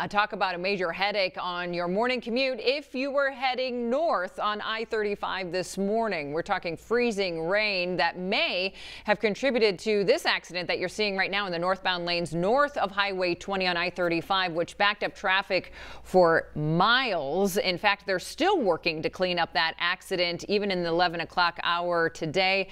Talk about a major headache on your morning commute if you were heading north on I-35 this morning. We're talking freezing rain that may have contributed to this accident that you're seeing right now in the northbound lanes north of Highway 20 on I-35, which backed up traffic for miles. In fact, they're still working to clean up that accident even in the 11 o'clock hour today.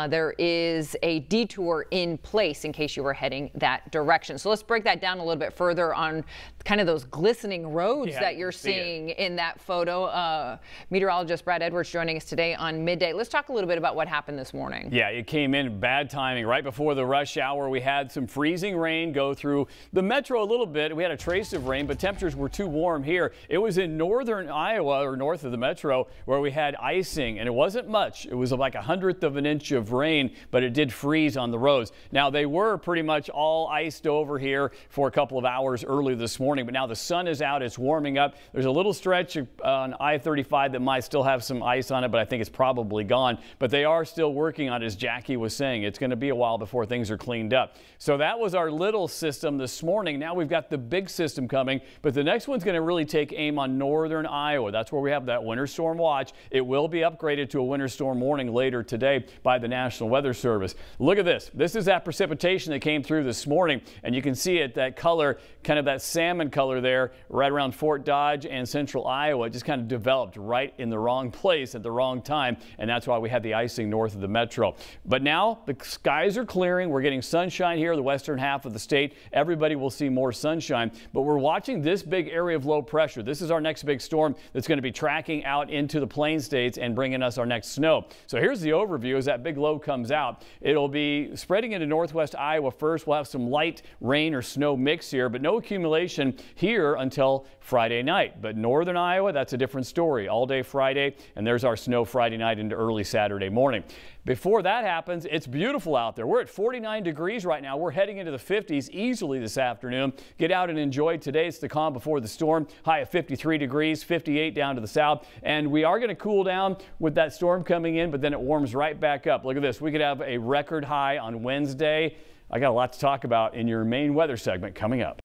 There is a detour in place in case you were heading that direction. So let's break that down a little bit further on kind of those glistening roads that you're seeing in that photo. Meteorologist Brad Edwards joining us today on Midday. Let's talk a little bit about what happened this morning. Yeah, it came in bad timing right before the rush hour. We had some freezing rain go through the metro a little bit. We had a trace of rain, but temperatures were too warm here. It was in northern Iowa, or north of the metro, where we had icing, and it wasn't much. It was like 1/100 of an inch of rain, but it did freeze on the roads. Now, they were pretty much all iced over here for a couple of hours early this morning. But now the sun is out, it's warming up. There's a little stretch on I-35 that might still have some ice on it, but I think it's probably gone. But they are still working on it, as Jackie was saying. It's going to be a while before things are cleaned up. So that was our little system this morning. Now we've got the big system coming, but the next one's going to really take aim on northern Iowa. That's where we have that winter storm watch. It will be upgraded to a winter storm warning later today by the National Weather Service. Look at this. This is that precipitation that came through this morning, and you can see it, that color, kind of that salmon color there right around Fort Dodge and central Iowa. It just kind of developed right in the wrong place at the wrong time, and that's why we had the icing north of the metro. But now the skies are clearing. We're getting sunshine here, the western half of the state. Everybody will see more sunshine, but we're watching this big area of low pressure. This is our next big storm that's going to be tracking out into the plain states and bringing us our next snow. So here's the overview. As that big low comes out, it'll be spreading into northwest Iowa first. We'll have some light rain or snow mix here, but no accumulation here until Friday night. But northern Iowa, that's a different story. All day Friday, and there's our snow Friday night into early Saturday morning. Before that happens, it's beautiful out there. We're at 49 degrees right now. We're heading into the 50s easily this afternoon. Get out and enjoy today. It's the calm before the storm. High of 53 degrees, 58 down to the south. And we are going to cool down with that storm coming in, but then it warms right back up. Look at this. We could have a record high on Wednesday. I got a lot to talk about in your main weather segment coming up.